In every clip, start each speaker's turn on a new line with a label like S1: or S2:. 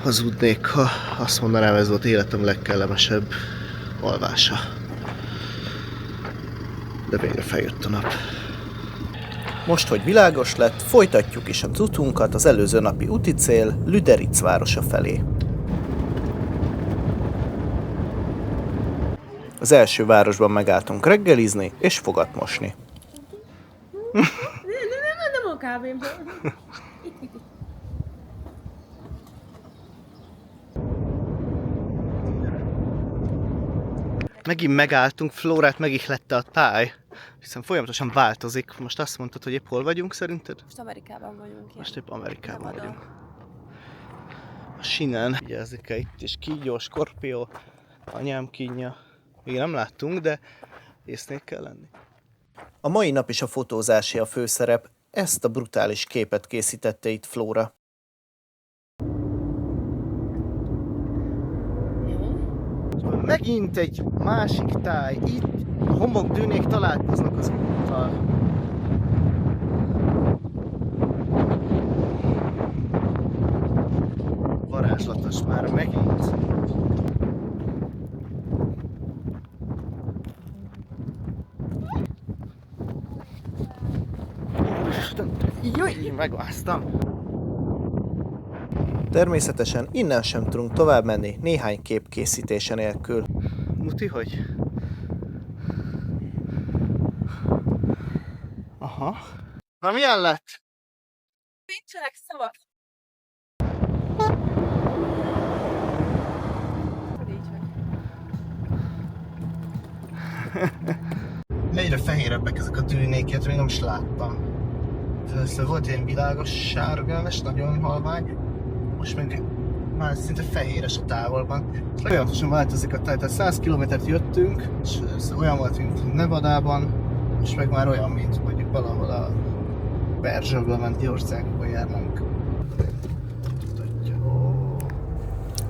S1: hazudnék, ha azt mondanám, ez volt életem legkellemesebb alvása. De végre feljött a nap. Most, hogy világos lett, folytatjuk is az utunkat az előző napi úti cél Lüderitz városa felé. Az első városban megálltunk reggelizni és fogat mosni.
S2: Nem a kávémból.
S1: Megint megálltunk, Flórát megihlette a táj, hiszen folyamatosan változik. Most azt mondtad, hogy épp hol vagyunk szerinted?
S2: Most Amerikában vagyunk.
S1: Most épp Amerikában
S2: Nevada.
S1: vagyunk. A sinen vigyázzuk itt is kígyó, skorpió, anyám kínja. Még nem láttunk, de észnél kell lenni. A mai nap is a fotózási a főszerep, ezt a brutális képet készítette itt Flóra. Megint egy másik táj, itt a homokdűnék találkoznak az úttal. Varázslatos már megint. Jaj, megvásztam! Természetesen innen sem tudunk tovább menni néhány kép készítése nélkül. Muti, hogy? Aha. Na milyen lett?
S2: Nincsenek szavak.
S1: Egyre fehérebbek ezek a tűnéket, még nem is láttam. Először volt ilyen világos sárgás, nagyon halvány, most meg már szinte fehéres a távolban. Folyamatosan változik a táj, tehát 100 kilométert jöttünk, és ez olyan volt, mint Nevadában, és meg már olyan, mint mondjuk valahol a Perzsőből menti országokban járnánk.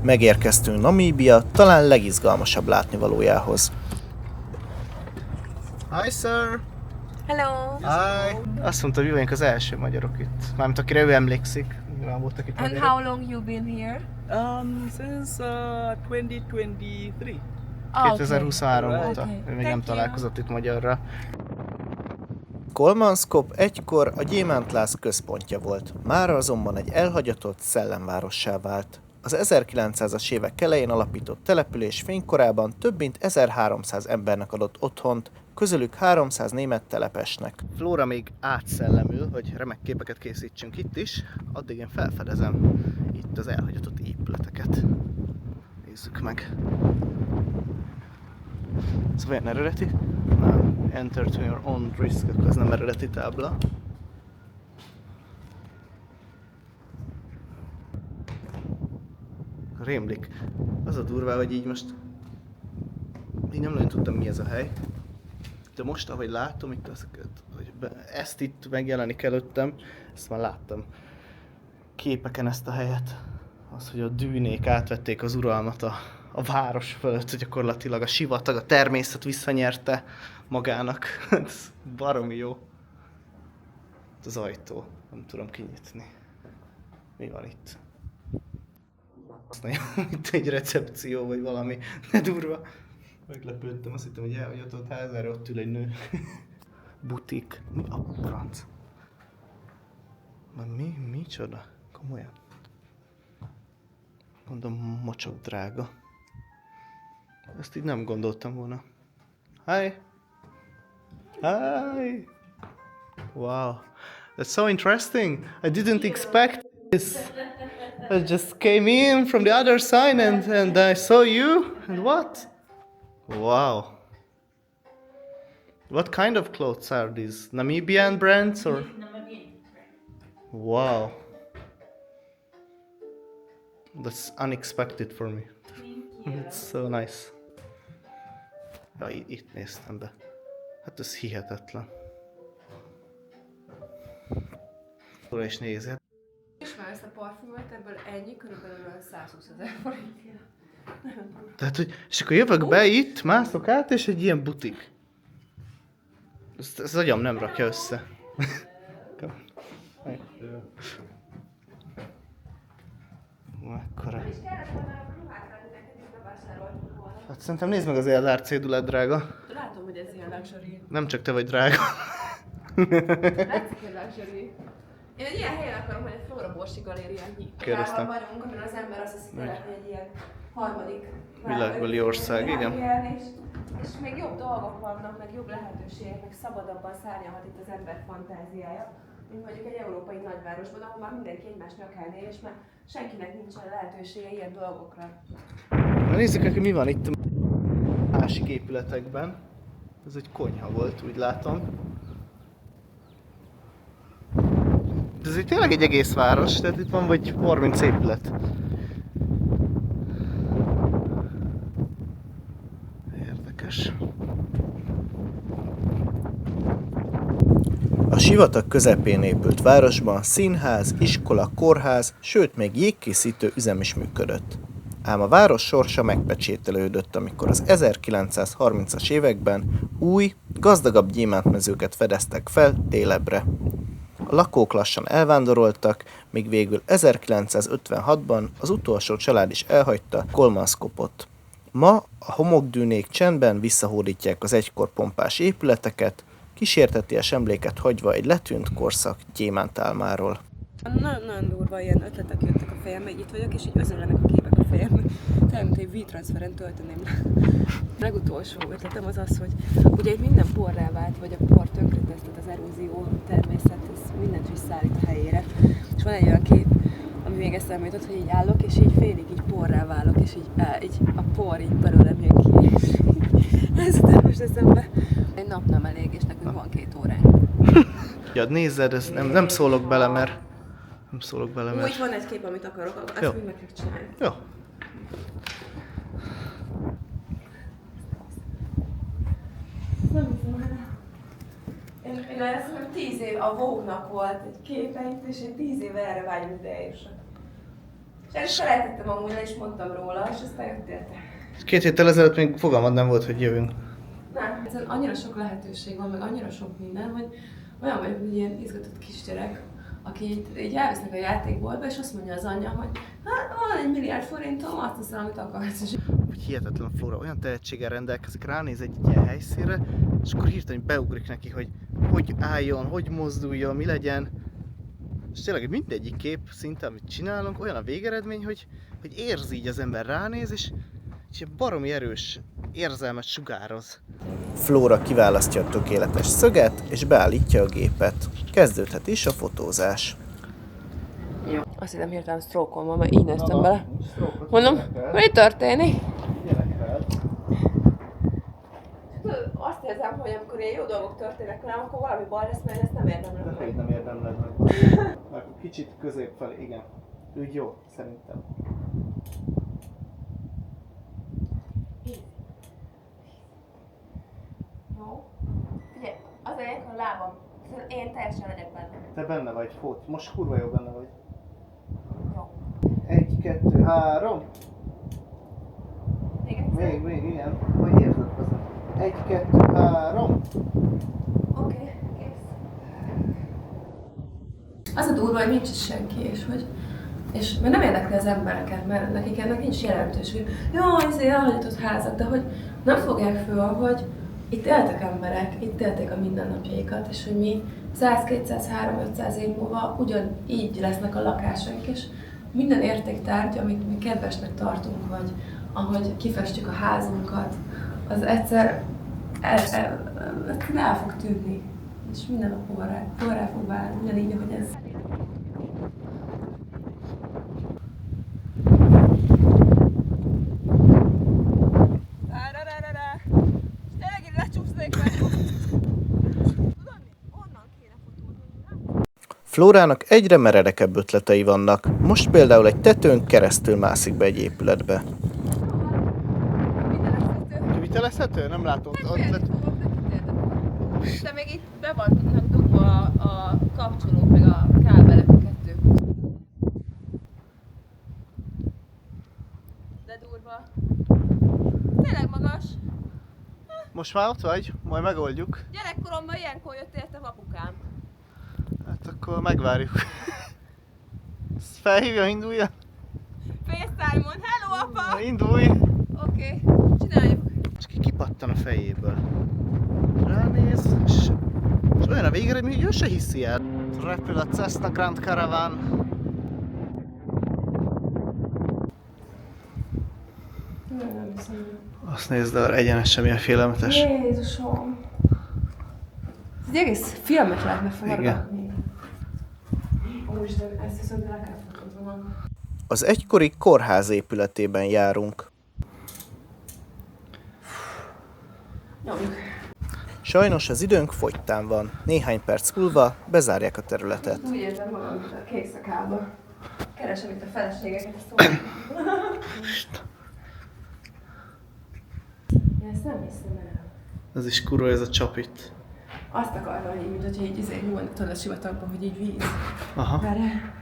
S1: Megérkeztünk Namíbia talán legizgalmasabb látnivalójához. Hi, sir!
S2: Hello!
S1: Hi! Azt mondta, hogy vagyunk az első magyarok itt. Mármint akire ő emlékszik. Nyilván voltak itt
S2: And
S1: magyarok.
S2: how long you been here?
S3: Since 2023.
S1: 2023
S2: Okay.
S1: óta.
S2: Okay.
S1: Ő még
S2: Thank
S1: nem
S2: you.
S1: találkozott itt magyarra. Kolmanszkop egykor a gyémántláz központja volt. Mára azonban egy elhagyatott szellemvárossá vált. Az 1900-as évek elején alapított település fénykorában több mint 1300 embernek adott otthont, közülük 300 német telepesnek. Flóra még átszellemül, hogy remek képeket készítsünk itt is, addig én felfedezem itt az elhagyatott épületeket. Nézzük meg. Ez olyan eredeti? Nem. Enter to your own risk, az nem eredeti tábla. Rémlik. Az a durva, hogy így most én nem nagyon tudtam, mi ez a hely. De most, ahogy látom, itt hogy ezt itt megjelenik előttem, ezt már láttam képeken ezt a helyet. Az, hogy a dűnék átvették az uralmat a város fölött, hogy gyakorlatilag a sivatag, a természet visszanyerte magának. Ez baromi jó. Itt az ajtó, nem tudom kinyitni. Mi van itt? Az nagyon, mint egy recepció, vagy valami, de durva. Meglepődtem, azt hittem, hogy elhagyatott ház, erre ott ül egy nő. Butik. Mi a franc? Micsoda? Komolyan? Gondolom, mocsok drága. Ezt így nem gondoltam volna. Hi! Hi! Wow. That's so interesting. I didn't expect this. I just came in from the other side and I saw you. And what? Wow. What kind of clothes are these? Namibian brands or? Wow. That's unexpected for me. It's so nice. Ja, itt néztem be. Hát ez hihetetlen. Ura is nézi.
S2: Ismersz a parfümöt, ebből ennyi körülbelül 120 000 forint.
S1: Tehát, hogy, és akkor jövök be itt, mászok át, és egy ilyen butik. Ezt az agyam nem rakja össze. Mekkora. Szerintem nézd meg az ELR cédulát, drága.
S2: Látom, hogy ez ilyen luxury.
S1: Nem csak te vagy drága.
S2: Látszik, hogy luxury. Én egy ilyen helyen akarom, hogy egy Flóra Borsi galériányi
S1: Kérdeztem.
S2: vagyunk, amiről az ember azt hiszi tényleg, hogy egy ilyen harmadik
S1: Világbeli ország, igen.
S2: És még jobb dolgok vannak, meg jobb lehetőségek, meg szabadabban szárnyalhat itt az ember fantáziája, mint mondjuk egy európai nagyvárosban, ahol már mindenki egymás nyakán él, és már senkinek nincsen lehetősége ilyen dolgokra.
S1: Na nézzük, hogy mi van itt a másik épületekben. Ez egy konyha volt, úgy látom. De ez egy tényleg egy egész város, tehát itt van vagy 30 épület. Érdekes. A sivatag közepén épült városban színház, iskola, kórház, sőt még jégkészítő üzem is működött. Ám a város sorsa megpecsételődött, amikor az 1930-as években új, gazdagabb gyémántmezőket fedeztek fel délebre. A lakók lassan elvándoroltak, míg végül 1956-ban az utolsó család is elhagyta Kolmanszkopot. Ma a homokdűnék csendben visszahódítják az egykor pompás épületeket, kísérteties emléket hagyva egy letűnt korszak gyémántálmáról.
S2: Nagyon durva ilyen ötletek jöttek a fejembe, így itt vagyok, és így özönlenek a képek a fejembe. Tényleg, mint egy víztranszferen tölteném le. A legutolsó ötletem az az, hogy ugye itt minden porrá vált, vagy a por tönkretett, az erózió, természet, ez mindent visszaállít a helyére. És van egy olyan kép, ami még eszembe jutott, hogy így állok, és így félig így porrá válok, és így a por így belőlem jön ki. Ez jutott most eszembe. Egy nap nem elég, és nekünk van 2 óránk.
S1: Ja, nézzed, ez nem szólok bele, mert... Nem szólok bele, mert...
S2: Úgy van egy kép, amit akarok, azt
S1: Jó.
S2: mind meg kell csinálni.
S1: Jó.
S2: Én azt hiszem 10 év a Vogue-nak volt egy képe itt, és én 10 éve erre vágyom, hogy eljussak. És el is felejtettem amúgy, el is mondtam róla, és aztán jött érte.
S1: 2 héttel ezelőtt még fogalmad nem volt, hogy jövünk.
S2: Nem, ezen annyira sok lehetőség van, meg annyira sok minden, hogy olyan vagyok, hogy ilyen izgatott kisgyerek, aki így elvisznek a játékboltba, és azt mondja az anyja, hogy hát van 1 milliárd forintom, azt hiszem, amit akarsz.
S1: Hogy hihetetlen a Flóra, olyan tehetséggel rendelkezik, ránéz egy ilyen helyszínre, és akkor hirtelen beugrik neki, hogy álljon, hogy mozduljon, mi legyen. És tényleg mindegyik kép szinte, amit csinálunk, olyan a végeredmény, hogy érzi így az ember, ránéz, és ilyen baromi erős érzelmet sugároz. Flóra kiválasztja a tökéletes szöget, és beállítja a gépet. Kezdődhet is a fotózás.
S2: Jó. Azt hittem hirtelen stroke-on van, mert így néztem bele. Mondom, mi történik? Azt érzem, hogy amikor ilyen jó dolgok történnek velem, akkor valami baj lesz, mert ezt nem érdemlem meg.
S1: Hogy nem érdemled meg. Már kicsit közép felé, igen. Úgy jó, szerintem.
S2: Jó. Figyelj, az a lényeg, a lábam. Én teljesen legyek benne.
S1: Te benne vagy, fót. Most kurva jó benne vagy.
S2: Jó.
S1: 1, 2, 3.
S2: Még egyszer?
S1: Még, igen. Hogy érzed közben? 1, 2, 3.
S2: Oké, kész. Az a durva, hogy nincs is senki, és mert nem érdekli az embereket, mert nekik ennek nincs jelentőség. Jó, elhagyatott házak, de hogy nem fogják föl, hogy itt éltek emberek, itt élték a mindennapjaikat, és hogy mi 100, 200, 300, 500 év múlva ugyanígy lesznek a lakásaink, és minden értéktárgy, amit mi kedvesnek tartunk, vagy ahogy kifestjük a házunkat, az egyszer el fog tűnni, és minden a porrá fog válni, ugyanígy, ahogy ez.
S1: Flórának egyre meredekebb ötletei vannak. Most például egy tetőn keresztül mászik be egy épületbe. Kivitelezhető? Nem látom.
S2: De még itt be vannak dugva a kapcsolók, meg a kábelek a kettő. De durva. Tényleg magas.
S1: Most már ott vagy? Majd megoldjuk.
S2: Gyerekkoromban ilyenkor jött érte apukám.
S1: Hát akkor megvárjuk. Ezt felhívja, indulja?
S2: FaceTime-on. Hello, apa!
S1: Na, indulj!
S2: Oké. Csináljuk.
S1: És kipattan a fejéből. Ránéz, és olyan a végre, hogy ő se hiszi el. Repül a Cessna Grand Caravan.
S2: Nem hiszem.
S1: Azt nézd el, egyenesen milyen félelmetes.
S2: Jézusom! Ez egy egész filmet lehetne forgatni. Úristen, ezt viszont le kell fotóznom.
S1: Az egykori kórház épületében járunk.
S2: Nyomjuk.
S1: Sajnos az időnk fogytán van. Néhány perc múlva bezárják a területet.
S2: Úgy érzem magam, mint a kék szakába. Keresem itt a feleségeket, ezt tudom. Ezt nem hiszem el.
S1: Ez is kurva, ez a csap itt.
S2: Azt akarva, hogy mint hogyha így nyúlni tudod a sivatagban, hogy így víz.
S1: Aha.
S2: Várjál.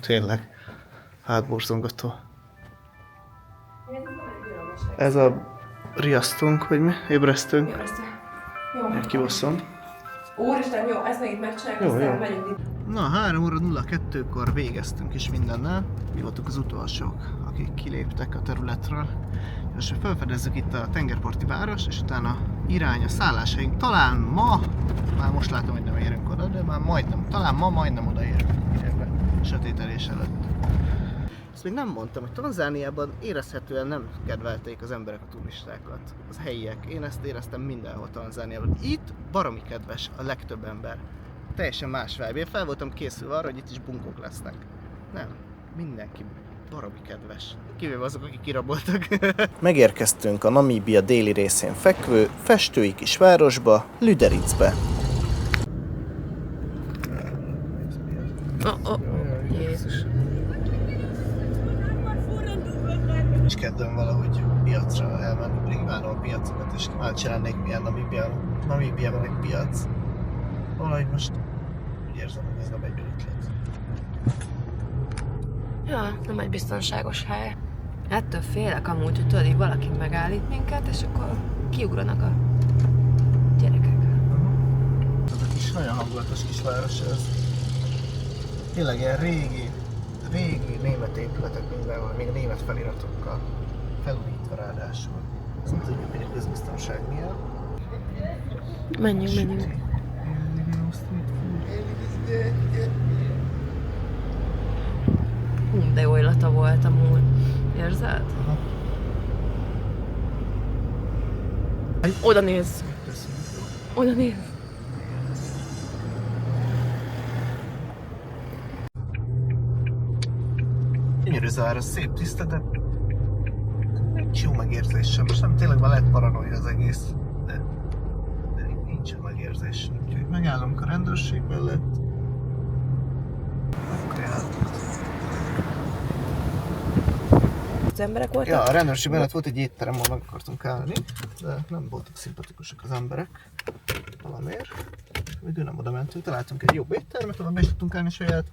S1: Tényleg. Hátborzongató. Ez a riasztunk, vagy mi? Ébresztünk.
S2: Ébresztő. Jó.
S1: Kivosszom.
S2: Úristen, jó, ezt még itt megcsináljuk,
S1: Jó,
S2: aztán
S1: jó.
S2: megyünk.
S1: Na, 3 óra 02-kor végeztünk is mindennel. Mi voltunk az utolsók, akik kiléptek a területről. És felfedezzük itt a tengerparti város, és utána irány a szálláshelyünk. Talán ma, már most látom, hogy nem érünk oda, de már majdnem, talán ma majdnem odaérünk időbe, sötételés előtt. Ezt még nem mondtam, hogy Tanzániában érezhetően nem kedvelték az emberek a turistákat, az helyiek. Én ezt éreztem mindenhol Tanzániában. Itt baromi kedves a legtöbb ember. Teljesen más vibe. Én fel voltam készülve arra, hogy itt is bunkók lesznek. Nem. Mindenki baromi kedves. Kivéve azok, akik kiraboltak. Megérkeztünk a Namíbia déli részén fekvő, festői kis városba, Lüdericbe.
S2: Jézus.
S1: És kedvem valahogy piacra elmenni, priválom a piacokat, és kíváncsi lennék, milyen Namíbiában egy piac. Valahogy most úgy érzem, hogy ez nem egy ötlet.
S2: Ja, nem egy biztonságos hely. Ettől félek amúgy, hogy tudod, így valaki megállít minket, és akkor kiugranak a gyerekek.
S1: Ez a kis nagyon hangulatos kis város ez. Tényleg ilyen régi német épületek mindenhol, még német feliratokkal. Felújítva ráadásul. Azt nem tudjuk, hogy a közbiztonság milyen.
S2: Menjünk. De jó illata volt amúgy. Érzed?
S1: Aha.
S2: Oda nézz! Oda nézz!
S1: Gyönyörű zár, szép, tiszta, de nincs jó megérzésem. Most nem tényleg már lehet paranoia az egész, de nincs jó megérzésem. Úgyhogy megállunk a rendőrség mellett.
S2: Az emberek voltak?
S1: Ja, a rendőrség mellett volt egy étterem, ahol meg akartunk állni, de nem voltak szimpatikusak az emberek valamiért. Végül nem oda mentünk, találtunk egy jobb éttermet, ahol be is tudtunk állni saját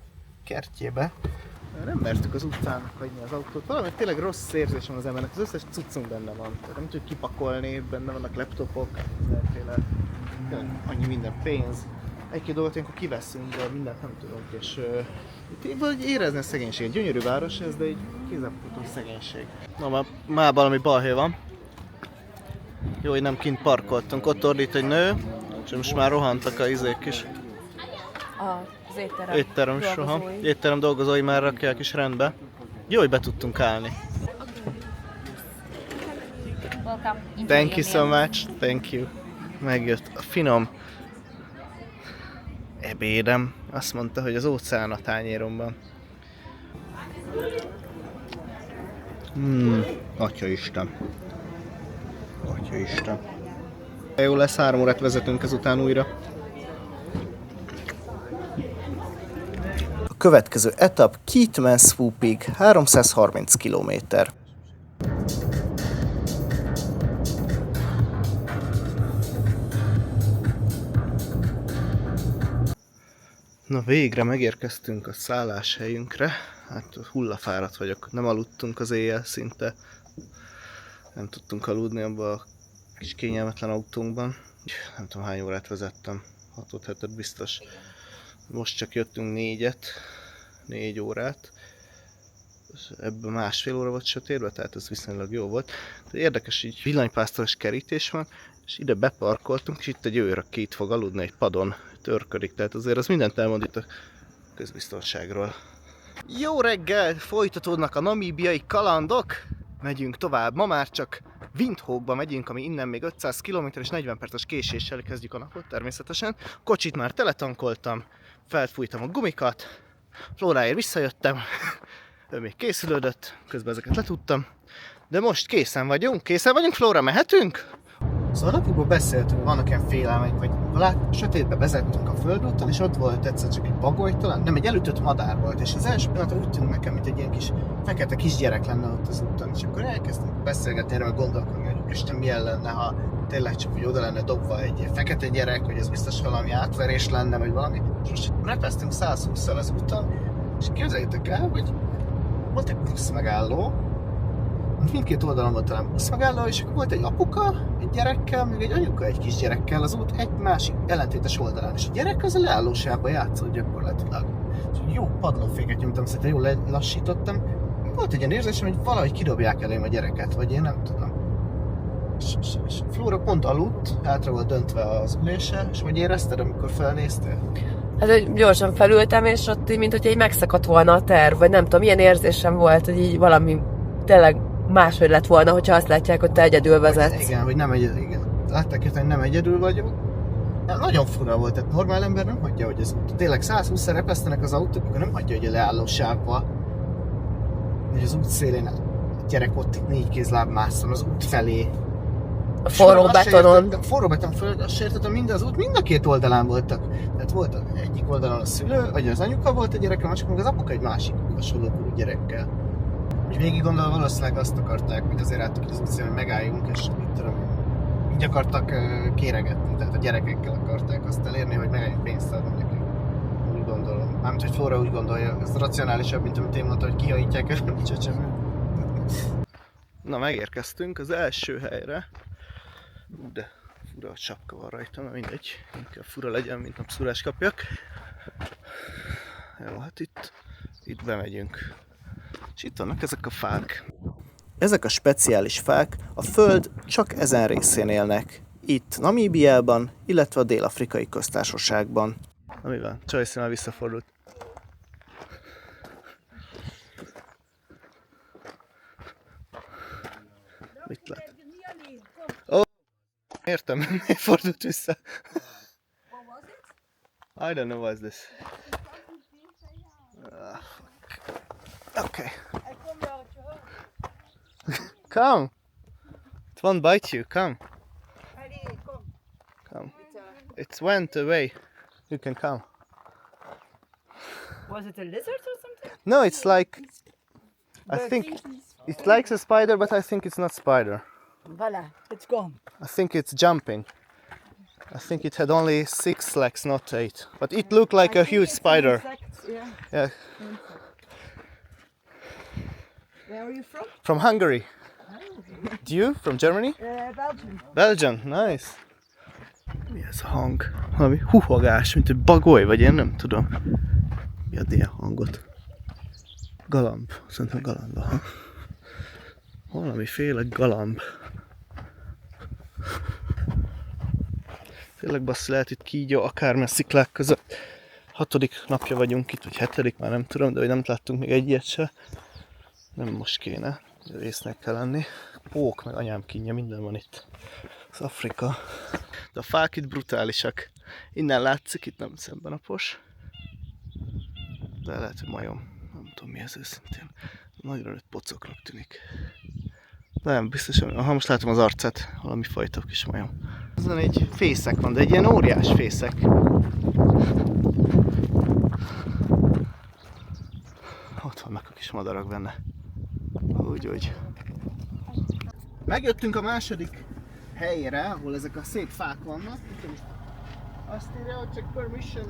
S1: kertjébe. Nem mertük az utcának hagyni az autót. Valami tényleg rossz érzés van az embernek, az összes cuccunk benne van. Tehát nem tudjuk kipakolni, benne vannak laptopok, mindenféle, annyi minden pénz. Egy-két dolgot ilyenkor kiveszünk, de mindent nem tudunk, és itt valahogy érezni a szegénységet. Gyönyörű város ez, de egy kézzelfogható szegénység. Na, már valami balhé van. Jó, hogy nem kint parkoltunk, ott ordít egy nő, és most már rohantak a izék is.
S2: Az
S1: Étterem is rohan. Étterem dolgozói már rakják is rendbe. Jó, hogy be tudtunk állni. Thank you so much. Thank you. Megjött a finom ebédem. Azt mondta, hogy az óceán a tányéromban. Atyaisten. Atyaisten. Jó lesz, 3 órát vezetünk ezután újra. A következő etap Keetmanshoopig 330 km. Na végre megérkeztünk a szálláshelyünkre. Hát hullafáradt vagyok, nem aludtunk az éjjel szinte. Nem tudtunk aludni abban a kis kényelmetlen autónkban. Nem tudom hány órát vezettem, 6-7 biztos. Most csak jöttünk 4 órát. ebben 1,5 óra volt sötétbe, tehát ez viszonylag jó volt. De érdekes, így villanypásztoros kerítés van, és ide beparkoltunk, és itt egy őr, aki itt fog aludni, egy padon törködik, tehát azért az mindent elmond itt a közbiztonságról. Jó reggel! Folytatódnak a namíbiai kalandok! Megyünk tovább, ma már csak Windhoekba megyünk, ami innen még 500 km és 40 perces késéssel kezdjük a napot természetesen. Kocsit már teletankoltam, felfújtam a gumikat, Flóráért visszajöttem, ő még készülődött, közben ezeket letudtam. De most készen vagyunk, Flóra, mehetünk? Szóval napokból beszéltünk, vannak ilyen félelmek, vagy sötétbe vezettünk a földúton, és ott volt egyszer csak egy bagoly, talán nem, egy elütött madár volt, és az első pillanatra úgy tűnt nekem, mint egy ilyen kis fekete kisgyerek lenne ott az úton, és akkor elkezdtünk beszélgetni erről, gondolkodni, hogy Isten milyen lenne, ha tényleg csak úgy oda lenne dobva egy fekete gyerek, hogy ez biztos valami átverés lenne, vagy valami. És most repesztünk 120-szal az úton, és képzeljétek el, hogy volt egy buszmegálló, mindkét oldalon volt talán buszmegálló, és akkor volt egy apuka, egy gyerekkel, még egy anyuka egy kisgyerekkel az út egy másik ellentétes oldalán, és a gyerek az a leállósávban játszott gyakorlatilag. És jó padlóféket nyomtam, szerintem jól lelassítottam. Volt egy ilyen érzésem, hogy valahogy kidobják elém a gyereket, vagy én nem tudom. És Flóra pont aludt, hátra volt döntve az ülése, és hogy érezted, amikor felnéztél?
S2: Hát, hogy gyorsan felültem, és ott így, mint hogy így megszakadt volna a terv, vagy nem tudom, milyen érzésem volt, hogy így valami tényleg máshogy lett volna, hogyha azt látják, hogy te egyedül vezetsz.
S1: Igen, hogy nem egyedül, igen. Látták, hogy nem egyedül vagyok. Nagyon fura volt, tehát normál ember nem hagyja, hogy ez út. Tényleg 120-szer repesztenek az autók, akkor nem hagyja, hogy a leálló sávba, hogy az út szélén a gyerek ott itt 4 kézláb másszon az út felé.
S2: A forró betonon.
S1: A forró beton föl, azt sértettem, mind az út, mind a két oldalán voltak. Tehát volt egyik oldalon a szülő, vagy az anyuka volt a gyerek, a másik, meg az apuka egy másik hasonlókorú gyerekkel. És végig gondolva valószínűleg azt akarták, hogy azért álltuk az utcán, hogy megálljunk, és mit tudom, így akartak kéregetni, tehát a gyerekekkel akarták azt elérni, hogy megálljunk pénzt adni nekik. Úgy gondolom. Mármint, hogy Flóra úgy gondolja, ez racionálisabb, mint amit én mondtam, hogy kihajítják el a csecsemőt. Na, megérkeztünk az első helyre. De fura a sapka van rajta, na mindegy, inkább fura legyen, mint napszúrás kapjak. Jó, hát itt bemegyünk. És itt vannak ezek a fák. Ezek a speciális fák a föld csak ezen részén élnek. Itt Namíbiában, illetve a Dél-Afrikai Köztársaságban. Na mi van? Joyce már visszafordult. Mit lát? Ó, értem, miért fordult vissza? I don't know what's this. Okay. Come. It won't bite you. Come. Come. It went away. You can come.
S4: Was it a lizard or something?
S1: No, it's like. I think it likes a spider, but I think it's not spider.
S4: Voila, it's gone.
S1: I think it's jumping. I think it had only 6 legs, not 8. But it looked like a huge spider.
S4: Yeah.
S1: Yeah.
S4: Where are you from?
S1: From Hungary. Do you? From Germany?
S4: Belgium.
S1: Belgium, nice. Mi ez a hang? Valami huhogás, mint egy bagoly, vagy én nem tudom. Mi ad ilyen hangot? Galamb. Szerintem galamb. Aha. Valamiféle galamb. Tényleg basszi, lehet itt kígyó, akármilyen sziklák között. 6. napja vagyunk itt, vagy 7. már nem tudom, de hogy nem láttunk még egy ilyet se. Nem most kéne, észnek kell lenni. Pók, meg anyám kínja, minden van itt. Az Afrika. De a fák itt brutálisak. Innen látszik, itt nem szembenapos. De lehet, hogy majom. Nem tudom, mi ez őszintén. Nagyon örött pocoknak tűnik. De nem, biztosan, ha most látom az arcát, valami fajta kis majom. Ezen egy fészek van, de egy ilyen óriás fészek. Ott vannak a kis madarak benne. Úgy. Megjöttünk a második helyre, ahol ezek a szép fák vannak. Azt írja, hogy csak permission.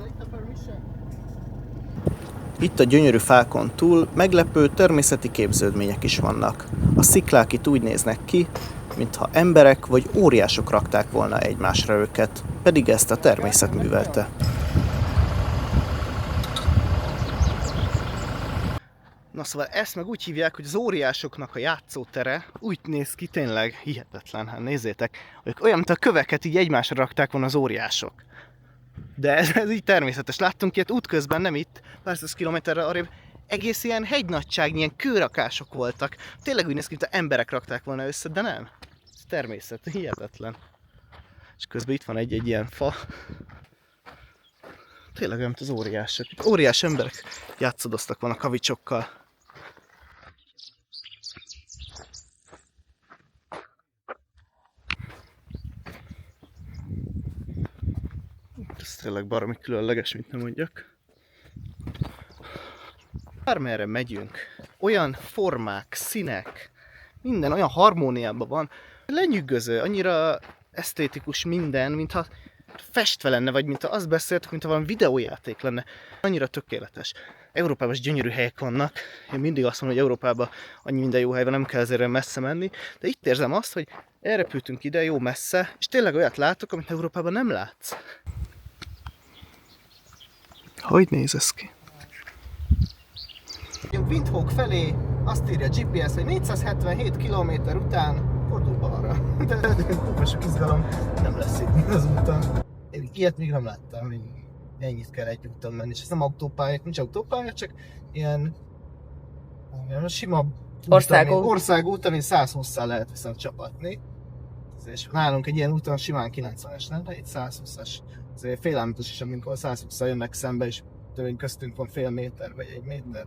S1: Itt a gyönyörű fákon túl meglepő természeti képződmények is vannak. A sziklák itt úgy néznek ki, mintha emberek vagy óriások rakták volna egymásra őket, pedig ezt a természet művelte. Na szóval ezt meg úgy hívják, hogy az óriásoknak a játszótere úgy néz ki, tényleg hihetetlen, hát nézzétek, hogy olyan, mint a köveket így egymásra rakták volna az óriások. De ez így természetes. Láttunk ilyet útközben, nem itt, pár száz kilométerre arrébb, egész ilyen hegynagyságnyi, ilyen kőrakások voltak. Tényleg úgy néz ki, mint emberek rakták volna össze, de nem. Ez természet, hihetetlen. És közben itt van egy ilyen fa. Tényleg olyan, mint az óriások. Óriás emberek játszadoztak volna kavicsokkal. Ez tényleg baromi különleges, mint nem mondjak. Bármerre megyünk, olyan formák, színek, minden olyan harmóniában van. Lenyűgöző, annyira esztétikus minden, mintha festve lenne, vagy mintha azt beszéltük, mintha valami videójáték lenne. Annyira tökéletes. Európában is gyönyörű helyek vannak. Én mindig azt mondom, hogy Európában annyi minden jó hely van, nem kell ezért messze menni. De itt érzem azt, hogy elrepültünk ide jó messze, és tényleg olyat látok, amit Európában nem látsz. Hogy néz ez ki? Windhoek felé azt írja a GPS, hogy 477 km után fordul balra. De sok izgalom nem lesz itt az úton. Én ilyet még nem láttam, hogy ennyit kell egy úton menni. És ez nem autópálya, nincs autópálya, csak ilyen sima országút, ami 120-szal lehet viszont csapatni. És nálunk egy ilyen úton simán 90-es, nem? De egy 120-as. Azért félelmetes is, amikor 120-szal jönnek szembe, és tőlünk köztünk van fél méter, vagy egy méter.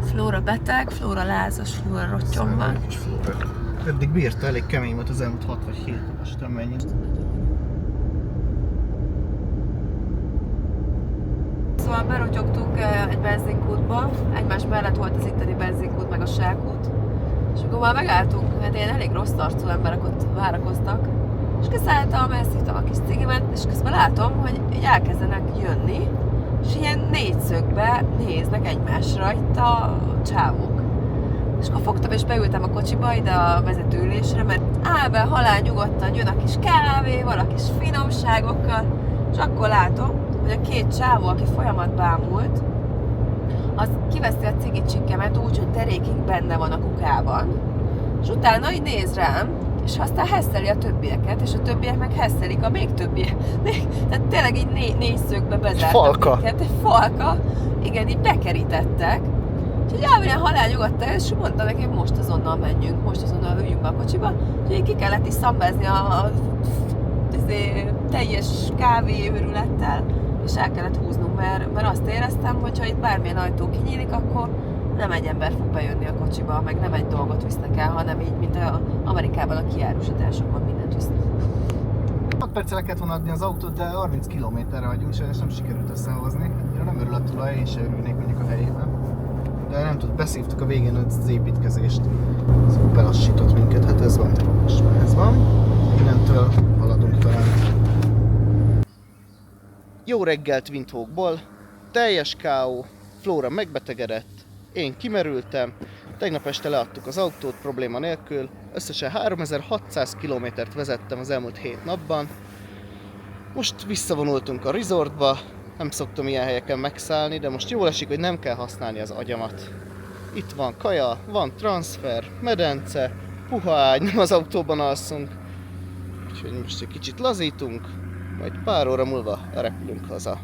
S2: Flóra beteg, Flóra lázas, Flóra rottyon van.
S1: Eddig bírta, elég kemény volt az elmúlt 6 vagy 7, most nem mennyi.
S2: Szóval berotyogtunk egy benzinkútba, egymás mellett volt az itteni benzinkút, meg a sárkút. És akkor már megálltunk, hát ilyen elég rossz arcú emberek ott várakoztak. És kiszálltam, elszívtam a kis cigimet, és közben látom, hogy így elkezdenek jönni, és ilyen négyszögbe néznek egymásra itt a csávók. És akkor fogtam és beültem a kocsiba ide a vezetőülésre, mert áll be halál nyugodtan jön a kis kávéval, a kis finomságokkal, és akkor látom, hogy a két csávó, aki folyamat bámult, az kiveszi a cigicsikkemet úgy, hogy derékig benne van a kukában, és utána így néz rám, és aztán hesszeli a többieket, és a többiek meg hesszelik a még többiek. Tehát tényleg így négyszögbe bezártak minket. Egy falka. Igen, így bekerítettek. Úgyhogy elmélyen halál nyugodtan, és mondta neki, hogy most azonnal menjünk, most azonnal üljünk be a kocsiba. Úgyhogy ki kellett is szambezni a teljes kávéőrülettel, és el kellett húznunk, mert azt éreztem, hogy ha itt bármilyen ajtó kinyílik, akkor nem egy ember fog bejönni a kocsiba, meg nem egy dolgot visznek el, hanem így, mint Amerikában a kiárusításokon mindent visznek.
S1: 6 percre kellett volna adni az autót, de 30 km-re vagyunk, és nem sikerült összehozni. Nem örül a tulaj, én sem örülnék mondjuk a helyében. De nem tud, beszívtuk a végén az építkezést. Ez belassított minket, hát ez van. Most már ez van. Innentől haladunk talán. Jó reggelt Windhoekból, teljes K.O. Flóra megbetegedett, én kimerültem, tegnap este leadtuk az autót probléma nélkül, összesen 3600 kilométert vezettem az elmúlt 7 napban. Most visszavonultunk a resortba, nem szoktam ilyen helyeken megszállni, de most jól esik, hogy nem kell használni az agyamat. Itt van kaja, van transfer, medence, puha ágy, nem az autóban alszunk. Úgyhogy most egy kicsit lazítunk, majd pár óra múlva repülünk haza.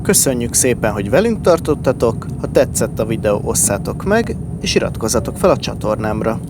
S1: Köszönjük szépen, hogy velünk tartottatok, ha tetszett a videó, osszátok meg, és iratkozzatok fel a csatornámra.